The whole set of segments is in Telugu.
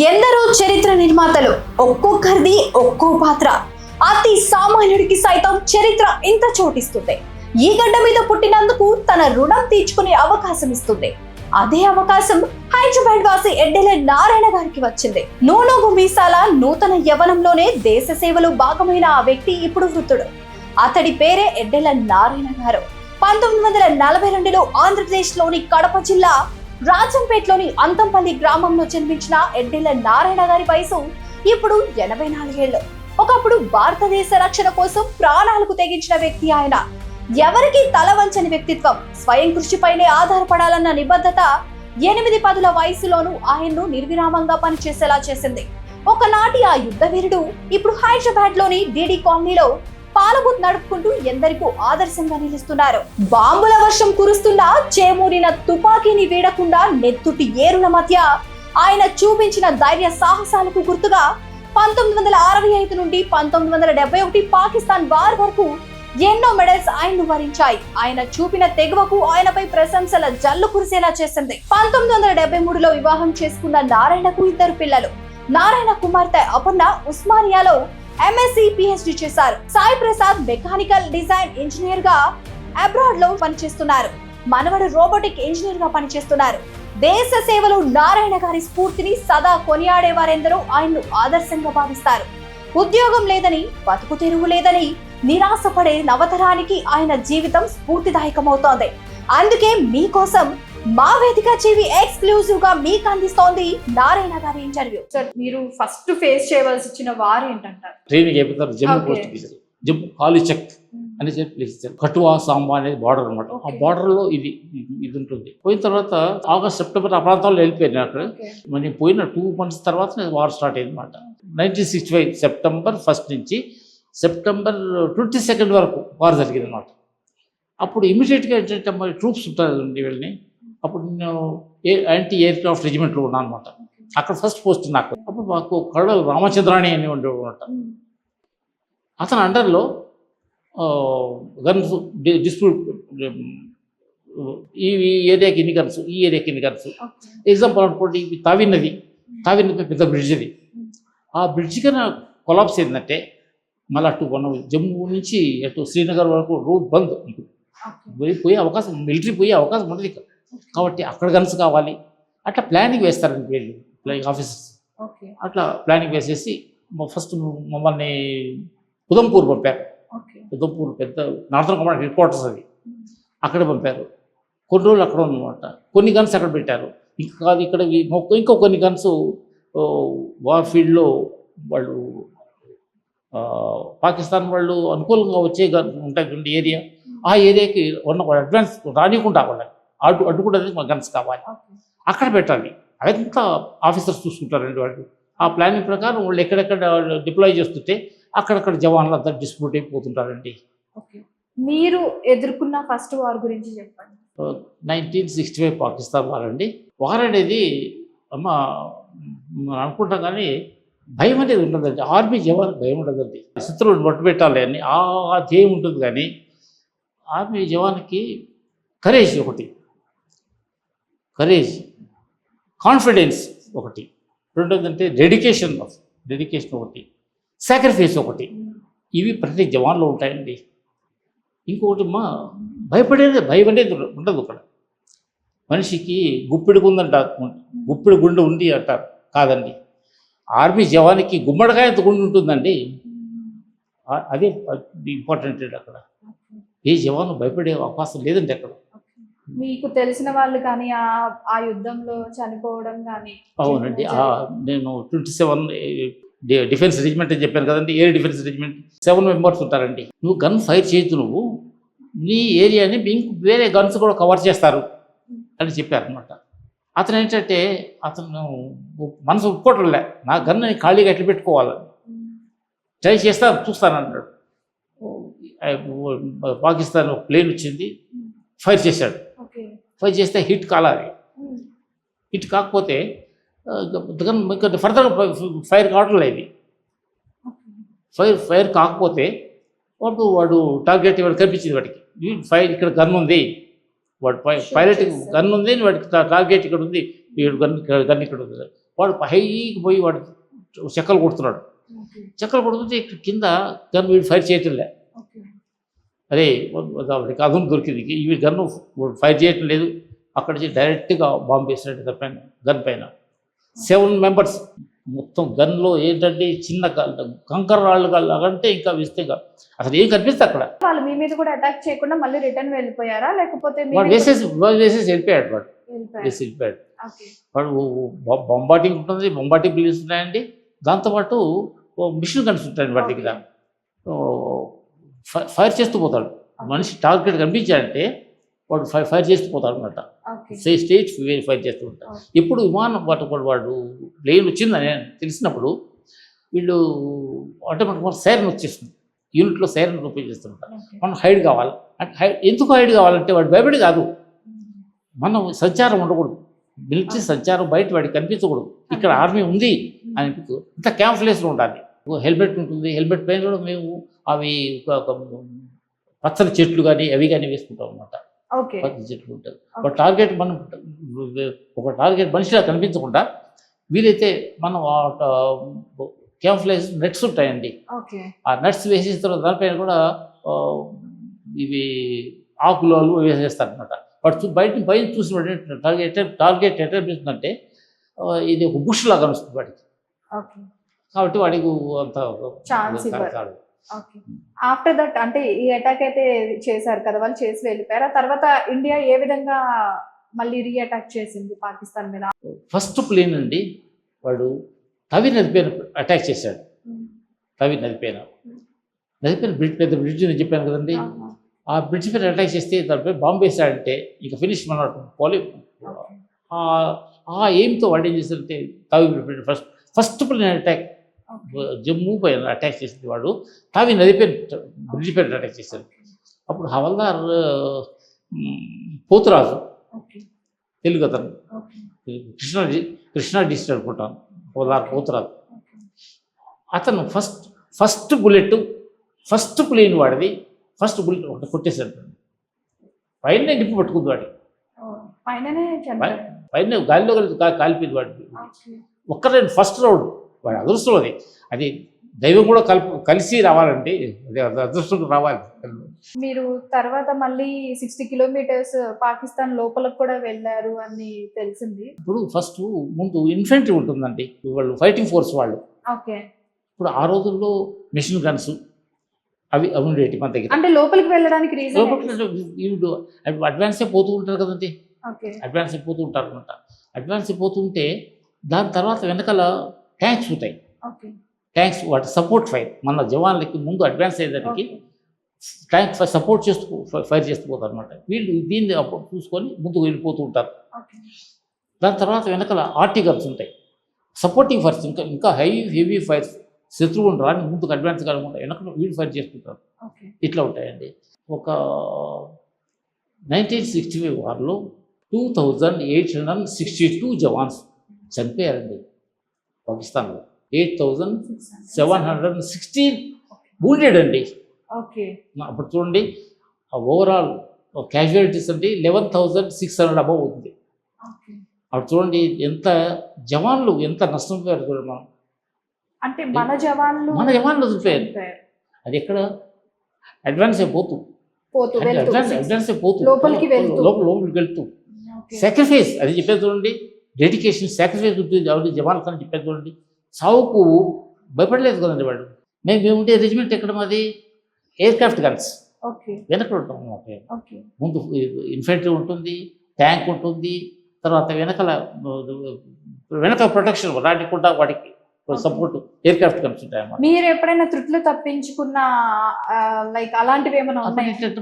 ఎందరో చరిత్ర నిర్మాతలు, ఒక్కొక్కరిది ఒక్కో పాత్ర. అతి సామాన్యుడికి సైతం చరిత్ర ఇంత చోటిస్తుంది. ఈ గడ్డ మీద పుట్టినందుకు తన రుణం తీర్చుకునే అవకాశం ఇస్తుంది. అదే అవకాశం హైదరాబాద్ వాసి ఎడ్డెల నారాయణ గారికి వచ్చింది. నూనూగు మీసాల నూతన యవనంలోనే దేశ సేవలో భాగమైన ఆ వ్యక్తి ఇప్పుడు వృద్ధుడు. అతడి పేరే ఎడ్డెల నారాయణ గారు. 1942లో ఆంధ్రప్రదేశ్ లోని కడప జిల్లా రాజంపేటలోని అంతంపల్లి గ్రామంలో జన్మించిన ఎడ్డెల నారాయణ గారి వయసు ఇప్పుడు 84 ఏళ్లు. ఒకప్పుడు భారతదేశ రక్షణ కోసం ప్రాణాలకు తెగించిన వ్యక్తి ఆయన. ఎవరికి తల వంచని వ్యక్తిత్వం, స్వయం కృషిపైనే ఆధారపడాలన్న నిబద్ధత 8-10 వయసులోనూ ఆయన్ను నిర్విరామంగా పనిచేసేలా చేసింది. ఒకనాటి ఆ యుద్ధ వీరుడు ఇప్పుడు హైదరాబాద్ లోని డీడీ కాలనీలో పాలబూత్ నడుపుకుంటూ ఎందరికో ఆదర్శంగా నిలుస్తున్నారు. బాంబుల వర్షం కురుస్తున్నా చేమూరిన తుపాకీని వీడకుండా నెత్తుటి ఏరుల మధ్య ఆయన చూపించిన ధైర్య సాహసాలకు గుర్తుగా 1965 నుండి 1971 పాకిస్తాన్ వార్ వరకు ఎన్నో మెడల్స్ ఆయన్ను వరించాయి. ఆయన చూపిన తెగువకు ఆయనపై ప్రశంసల జల్లు కురిసేలా చేసింది. 1973లో వివాహం చేసుకున్న నారాయణకు 2 పిల్లలు. నారాయణ కుమార్తె అపర్ణ ఉస్మానియాలో MSc PhD చేశారు. Sai Prasad mechanical design engineer గా అబ్రాడ్ లో పనిచేస్తున్నారు. మనవడు రోబోటిక్ ఇంజనీర్ గా పనిచేస్తున్నారు. దేశ సేవలో నారాయణ గారి స్ఫూర్తిని సదా కొనియాడేవారెందరో ఆయన్ను ఆదర్శంగా భావిస్తారు. ఉద్యోగం లేదని, బతుకు తెరువు లేదని నిరాశపడే నవతరానికి ఆయన జీవితం స్ఫూర్తిదాయకమవుతోంది. అందుకే మీకోసం మా వేదిక టీవీ ఎక్స్క్లూజివ్ గా మీకు అందిస్తోంది నారాయణ గారి ఇంటర్వ్యూ. సార్, మీరు ఫస్ట్ ఫేస్ చేయవలసి వచ్చిన వారు ఏంటంటారు? ట్రైనింగ్ అయిపోతారు. జమ్మూ పోస్ట్ జమ్మూ కాలీచక్ అని చెప్పి ప్లేస్ కటువా సాంబా అనేది బార్డర్ అనమాట. ఆ బార్డర్ లో ఇది ఉంటుంది. పోయిన తర్వాత ఆగస్ట్ సెప్టెంబర్ ఆ ప్రాంతాల్లో వెళ్ళిపోయాను. అక్కడ నేను పోయిన 2 months తర్వాత వార్ స్టార్ట్ అయింది అనమాట. 1965 సెప్టెంబర్ 1 నుంచి సెప్టెంబర్ 22 వరకు వార్ జరిగింది అనమాట. అప్పుడు ఇమీడియట్గా ఏంటంటే మరి ట్రూప్స్ ఉంటారండి వీళ్ళని. అప్పుడు నేను యాంటీ ఎయిర్క్రాఫ్ట్ రెజిమెంట్లో ఉన్నాను అనమాట. అక్కడ ఫస్ట్ పోస్ట్ నాకు. అప్పుడు మాకు కర్నల్ రామచంద్రాణి అని ఉండేవాడు అనమాట. అతని అండర్లో గన్స్ డిస్ప్యూట్, ఈ ఏరియాకి ఇన్ని గన్స్, ఈ ఏరియాకి ఇన్ని గన్స్. ఎగ్జాంపుల్ అనుకోండి, తావి నది పెద్ద బ్రిడ్జ్ ఇది. ఆ బ్రిడ్జ్ కన్నా కొలాప్స్ ఏంటంటే మళ్ళీ అటు జమ్మూ నుంచి అటు శ్రీనగర్ వరకు రోడ్ బంద్ ఉంటుంది. పోయే అవకాశం, మిలిటరీ పోయే అవకాశం ఉండదు ఇక్కడ. కాబట్టి అక్కడ గన్స్ కావాలి. అట్లా ప్లానింగ్ వేస్తారండి వీళ్ళు ఫ్లయింగ్ ఆఫీసర్స్. అట్లా ప్లానింగ్ వేసేసి ఫస్ట్ మమ్మల్ని ఉదంపూర్ పంపారు. ఉదంపూర్ పెద్ద నార్థన్ కమాండ్ హెడ్ క్వార్టర్స్ అది. అక్కడ పంపారు. కొన్ని రోజులు అక్కడ ఉన్నమాట. కొన్ని గన్స్ అక్కడ పెట్టారు. ఇంకా కాదు, ఇక్కడ ఇంకో కొన్ని గన్స్ వార్ ఫీల్డ్లో వాళ్ళు పాకిస్తాన్ వాళ్ళు అనుకూలంగా వచ్చే ఉంటాయి ఏరియా. ఆ ఏరియాకి అడ్వాన్స్ రానికుండా వాళ్ళకి అడ్డుకుంటే గన్స్ కావాలి, అక్కడ పెట్టాలి. అదంతా ఆఫీసర్స్ చూసుకుంటారండి వాళ్ళు. ఆ ప్లానింగ్ ప్రకారం వాళ్ళు ఎక్కడెక్కడ డిప్లాయ్ చేస్తుంటే అక్కడక్కడ జవాన్లు అంతా డిస్ప్యూట్ అయిపోతుంటారండి. మీరు ఎదుర్కొన్న ఫస్ట్ వార్ గురించి చెప్పండి. 1965 పాకిస్తాన్ వార్ అండి. వార్ అనేది అమ్మ అనుకుంటాం కానీ భయం అనేది ఉండదండి. ఆర్మీ జవాన్ భయం ఉండదండి. శత్రువులు మట్టు పెట్టాలి అని ఆ ధ్యేయం ఉంటుంది. కానీ ఆర్మీ జవాన్కి కరేజ్ ఒకటి, కాన్ఫిడెన్స్ ఒకటి, రెండోదంటే డెడికేషన్ ఒకటి, సాక్రిఫైస్ ఒకటి. ఇవి ప్రతి జవాన్లో ఉంటాయండి. ఇంకొకటి భయం అనేది ఉండదు అక్కడ. మనిషికి గుప్పిడి గుండె ఉంది అంటారు. కాదండి, ఆర్మీ జవాన్కి గుమ్మడికాయంత గుండె ఉంటుందండి. అదే ఇంపార్టెంట్ అండి. అక్కడ ఏ జవాను భయపడే అవకాశం లేదండి అక్కడ. మీకు తెలిసిన వాళ్ళు కానీ ఆ యుద్ధంలో చనిపోవడం కానీ? అవునండి. నేను 27 డిఫెన్స్ రెజిమెంట్ అని చెప్పాను కదండి. ఎయిర్ డిఫెన్స్ రెజిమెంట్ 7 members ఉంటారండి. నువ్వు గన్ ఫైర్ చేయొద్దు, నువ్వు నీ ఏరియాని వేరే గన్స్ కూడా కవర్ చేస్తారు అని చెప్పారనమాట. అతను ఏంటంటే అతను మనసు ఒప్పుకోవట్లే. నా గన్ని ఖాళీగా ఎట్లా పెట్టుకోవాలని ట్రై చూస్తానన్నాడు. పాకిస్తాన్ ప్లేన్ వచ్చింది, ఫైర్ చేశాడు. ఫైర్ చేస్తే హిట్ కాలాలి. హిట్ కాకపోతే ఫర్దర్ ఫైర్ కావటం లేదు. ఫైర్ కాకపోతే వాడు టార్గెట్ వాడు కనిపించింది. వాడికి ఫైర్ ఇక్కడ గన్ ఉంది, వాడు పైలట్ గన్ ఉంది, వాడికి టార్గెట్ ఇక్కడ ఉంది, గన్ ఇక్కడ ఉంది. వాడు పైకి పోయి వాడు చెక్కలు కొడుతున్నాడు. చెక్కలు కొడుతుంటే ఇక్కడ కింద గన్ వీడు ఫైర్ చేయటంలే. అరే వాడికి అదును దొరికింది, ఇవి గన్ను ఫైర్ చేయటం లేదు. అక్కడ నుంచి డైరెక్ట్గా బాంబు వేసినట్టు పైన గన్ పైన 7 మెంబర్స్. మొత్తం గన్లో ఏంటంటే చిన్న కంకర రాళ్ళు అంటే ఇంకా వేస్తే అసలు ఏం కనిపిస్తుంది అక్కడ. వాళ్ళు మీ మీద కూడా అటాక్ చేయకుండా మళ్ళీ రిటర్న్ వెళ్ళిపోయారా, లేకపోతే వాడు వేసేసి వెళ్ళిపోయాడు. వాడు వేసి వెళ్ళిపోయాడు. వాడు బొంబాటింగ్ ఉంటుంది, బొంబాటింగ్ బిల్స్ ఉన్నాయండి. దాంతోపాటు మిషన్ గన్స్ ఉంటాయండి వాటి దగ్గర. ఫైర్ చేస్తూ పోతాడు. మనిషి టార్గెట్ కనిపించాడంటే వాడు ఫైర్ చేస్తూ పోతాడు అనమాట. స్టేజ్ ఫైర్ చేస్తూ ఉంటాడు. ఎప్పుడు విమానం వాడు ప్లేన్ వచ్చిందని తెలిసినప్పుడు వీళ్ళు ఆటోమేటిక్ సైరన్ వచ్చేస్తుంది. యూనిట్లో సైరన్ ఉపయోగిస్తుంటారు. మనం హైడ్ కావాలి అంటే ఎందుకు హైడ్ కావాలంటే వాడు భయపడి కాదు, మనం సంచారం ఉండకూడదు. మిలిటరీ సంచారం బయట వాడికి కనిపించకూడదు. ఇక్కడ ఆర్మీ ఉంది అని ఇంత క్యాంప్లేస్లో ఉండాలి. హెల్మెట్ ఉంటుంది, హెల్మెట్ పైన కూడా మేము అవి పచ్చని చెట్లు కానీ అవి కానీ వేసుకుంటాం అనమాట. పచ్చని చెట్లు ఉంటాయి. ఒక టార్గెట్ మనం ఒక టార్గెట్ మనిషిలా కనిపించకుండా వీలైతే మనం క్యాంప్లేస్ నెట్స్ ఉంటాయండి. ఆ నెట్స్ వేసేసిన తర్వాత దానిపైన కూడా ఇవి ఆకులు వేసేస్తారు అనమాట. వాడు బయట పైన చూసిన టార్గెట్ ఎట్లా అనిపిస్తుందంటే ఇది ఒక బుష్ లాగా అనిపిస్తుంది వాడికి. కాబట్టి వాడికి అంత ఆఫ్టర్ దట్ అంటే ఈ అటాక్ అయితే చేశారు కదా, వాళ్ళు చేసి వెళ్ళిపోయారు. తర్వాత ఇండియా ఏ విధంగా మళ్ళీ రీఅటాక్ చేసింది పాకిస్తాన్ మీద? ఫస్ట్ ప్లేన్ అండి వాడు తవి నది పైన అటాక్ చేశాడు. తవి నది పైన పెద్ద బ్రిడ్జ్ అని చెప్పాను కదండి. ఆ బ్రిడ్జ్ పైన అటాక్ చేస్తే దానిపై బాంబు వేసాడంటే ఇక ఫినిష్ మనకు పోలే. ఆ ఎయిమ్తో వాడు ఏం చేశారంటే తవి ఫస్ట్ ప్లేన్ అటాక్ జమ్మూ పైన అటాక్ చేసింది వాడు. తావి నది పైన బ్రిడ్జ్ పైన అటాక్ చేశారు. అప్పుడు హవల్దార్ పోతురాజు, తెలుగు అతను, కృష్ణా డిస్ట్రిక్ట్ అనుకుంటాను, హవల్దార్ పోతురాజు. అతను ఫస్ట్ బుల్లెట్ ఫస్ట్ ప్లేన్ వాడిది ఫస్ట్ బుల్లెట్ ఒకటి కొట్టేశాడు. పైన నిప్పు పట్టుకుంది వాడి, పైన గాలిలో కాలిపోయింది వాడి. ఒక్కరే ఫస్ట్ రౌండ్ వాడి అదృష్టం అది. అది దైవం కూడా కలిసి రావాలంటే అది అదృష్టం రావాలి. మీరు తర్వాత మళ్ళీ 60 కిలోమీటర్స్ పాకిస్తాన్ లోపలకు కూడా వెళ్ళారు అని తెలిసింది. ఇప్పుడు ఫస్ట్ ముందు ఇన్ఫెంట్రీ ఉంటుందండి, వాళ్ళు ఫైటింగ్ ఫోర్స్ వాళ్ళు. ఇప్పుడు ఆ రోజుల్లో మిషన్ గన్స్ అవి ఉండేటి మన దగ్గర. అంటే లోపలికి వెళ్ళడానికి అడ్వాన్స్ అయిపోతూ ఉంటారు కదండి, అడ్వాన్స్ అయిపోతూ ఉంటారు అనమాట. అడ్వాన్స్ అయిపోతుంటే దాని తర్వాత వెనకాల ట్యాంక్స్ ఉంటాయి. ట్యాంక్స్ వాటి సపోర్ట్ ఫైర్ మన జవాన్లకి ముందు అడ్వాన్స్ అయ్యేదానికి ట్యాంక్ సపోర్ట్ చేస్తూ ఫైర్ చేస్తూ పోతారు అనమాట. వీళ్ళు దీన్ని చూసుకొని ముందుకు వెళ్ళిపోతూ ఉంటారు. దాని తర్వాత వెనకాల ఆర్టికల్స్ ఉంటాయి, సపోర్టింగ్ ఫైర్స్, ఇంకా హెవీ ఫైర్స్, శత్రువుని రాని ముందుకు అడ్వాన్స్ కాకుండా వెనక వీళ్ళు ఫైర్ చేస్తుంటారు. ఇట్లా ఉంటాయండి. ఒక 1965 వార్లో 2862 జవాన్స్ చనిపోయారండి పాకిస్తాన్లో. 8716 wounded అండి. అప్పుడు చూడండి ఓవరాల్ క్యాజువాలిటీస్ అంటే 11,600 అబవ్ అవుతుంది. అప్పుడు చూడండి ఎంత జవాన్లు ఎంత నష్టం పోయారు చూడండి. మనం అంటే మన జవాన్లు చనిపోయారు. అది ఎక్కడ అడ్వాన్స్ అయిపోతూ లోపలికి వెళ్తూ సాక్రిఫైస్ అది చెప్పేది చూడండి. డెడికేషన్ సాక్రిఫైస్ ఉంటుంది జవాన్ కానీ చెప్పేది చూడండి. సావుకు భయపడలేదు కదండి వాడు. మేము ఉండే రెజిమెంట్ ఎక్కడ మాది ఎయిర్క్రాఫ్ట్ గన్స్ వెనక ఉంటాం. ముందు ఇన్ఫెంట్రీ ఉంటుంది, ట్యాంక్ ఉంటుంది, తర్వాత వెనక ప్రొటెక్షన్ రాకుండా వాటికి సపోర్ట్ ఎయిర్క్రాఫ్ట్ గన్స్ ఉంటాయి అన్నమాట. మీరు ఎప్పుడైనా త్రుట్లు తప్పించుకున్న లైక్ అలాంటివి ఏమైనా ఏంటంటే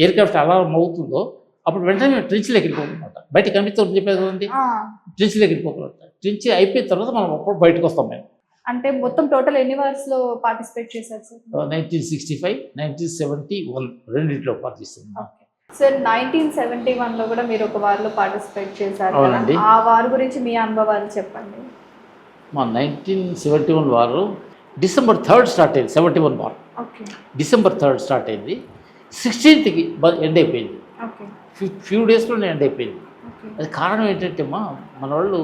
ఎయిర్క్రాఫ్ట్ అలా అవుతుందో అప్పుడు వెంటనే ట్రెంచ్లోకి వెళ్ళిపోతుందన్నమాట. బయట కనిపిస్తుంది చెప్పేది కదండి, ట్రెంచ్లోకి వెళ్ళిపోతున్నమాట. ట్రెంచ్ అయిపోయిన తర్వాత మనం అప్పుడు బయటకు వస్తాం. మేము అంటే మొత్తం టోటల్ ఎన్ని వార్స్ లో పార్టిసిపేట్ చేశారు సార్? 1965, 1971 రెండింటిలో పార్టిసిపేట్. సార్ 1971 లో కూడా మీరు ఒక వార్ లో పార్టిసిపేట్ చేశారు. ఆ వార్ గురించి మీ అనుభవాలు చెప్పండి. మా 1971 వారు December 3rd స్టార్ట్ అయింది. 71 వార్ December 3rd స్టార్ట్ అయింది. 16th ఎండ్ అయిపోయింది. ఫ్యూ డేస్లోనే ఎండ్ అయిపోయింది. అది కారణం ఏంటంటే మన వాళ్ళు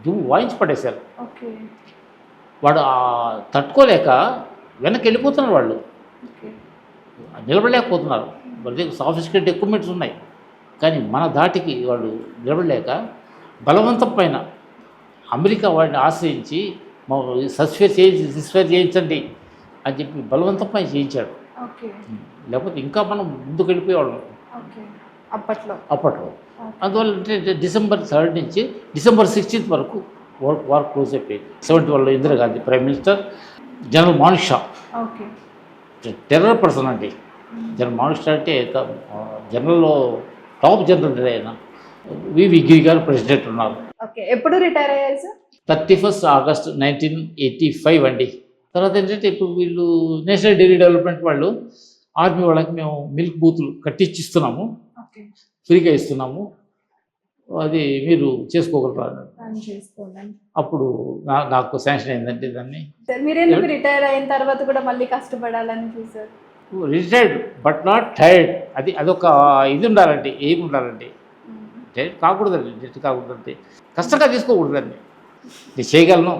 దుమ్ము వాయించి పడేశారు. ఓకే. వాడు తట్టుకోలేక వెనక్కి వెళ్ళిపోతున్నారు, వాళ్ళు ఓకే. నిలబడలేకపోతున్నారు. వాళ్ళ దగ్గర సాఫిస్టికేటెడ్ ఎక్విప్మెంట్స్ ఉన్నాయి, కానీ మన ధాటికి వాళ్ళు నిలబడలేక బలవంతం పైన అమెరికా వాడిని ఆశ్రయించి సస్పేర్ చేయించండి అని చెప్పి బలవంతం పైన చేయించాడు. ఓకే. లేకపోతే ఇంకా మనం ముందుకు వెళ్ళిపోయేవాళ్ళం ఓకే. అప్పట్లో. అందువల్ల డిసెంబర్ 3 నుంచి డిసెంబర్ 16 వరకు వార్ క్లోజ్ అయిపోయింది. 71లో Indira Gandhi prime minister. General Manik Shah okay. Terror person అండి. జనరల్ మానిక్ షా అంటే జనరల్లో టాప్ జనరల్ ఆయన. వివి గిరి గారు ప్రెసిడెంట్ ఉన్నారు. ఓకే. ఎప్పుడు రిటైర్ అయ్యారు సార్? 31 ఆగస్ట్ 1985 అండి. తర్వాత ఏంటంటే ఇప్పుడు వీళ్ళు నేషనల్ డైరీ డెవలప్మెంట్ వాళ్ళు ఆర్మీ వాళ్ళకి మేము మిల్క్ బూతులు కట్టించిస్తున్నాము, ఓకే. ఫ్రీగా ఇస్తున్నాము, అది మీరు చేసుకోగలరా. అప్పుడు నాకు శాంక్షన్ అయిందంటే దాన్ని. మీరు ఎందుకు రిటైర్ అయిన తర్వాత కూడా మళ్ళీ కష్టపడాలని చూసారు? Retired but not tired. అదొక ఇది ఉండాలండి, ఏమి ఉండాలండి. టైర్డ్ కాకూడదండి, డెట్ కాకూడదండి, కష్టంగా తీసుకోకూడదండి. నేను చేయగలను,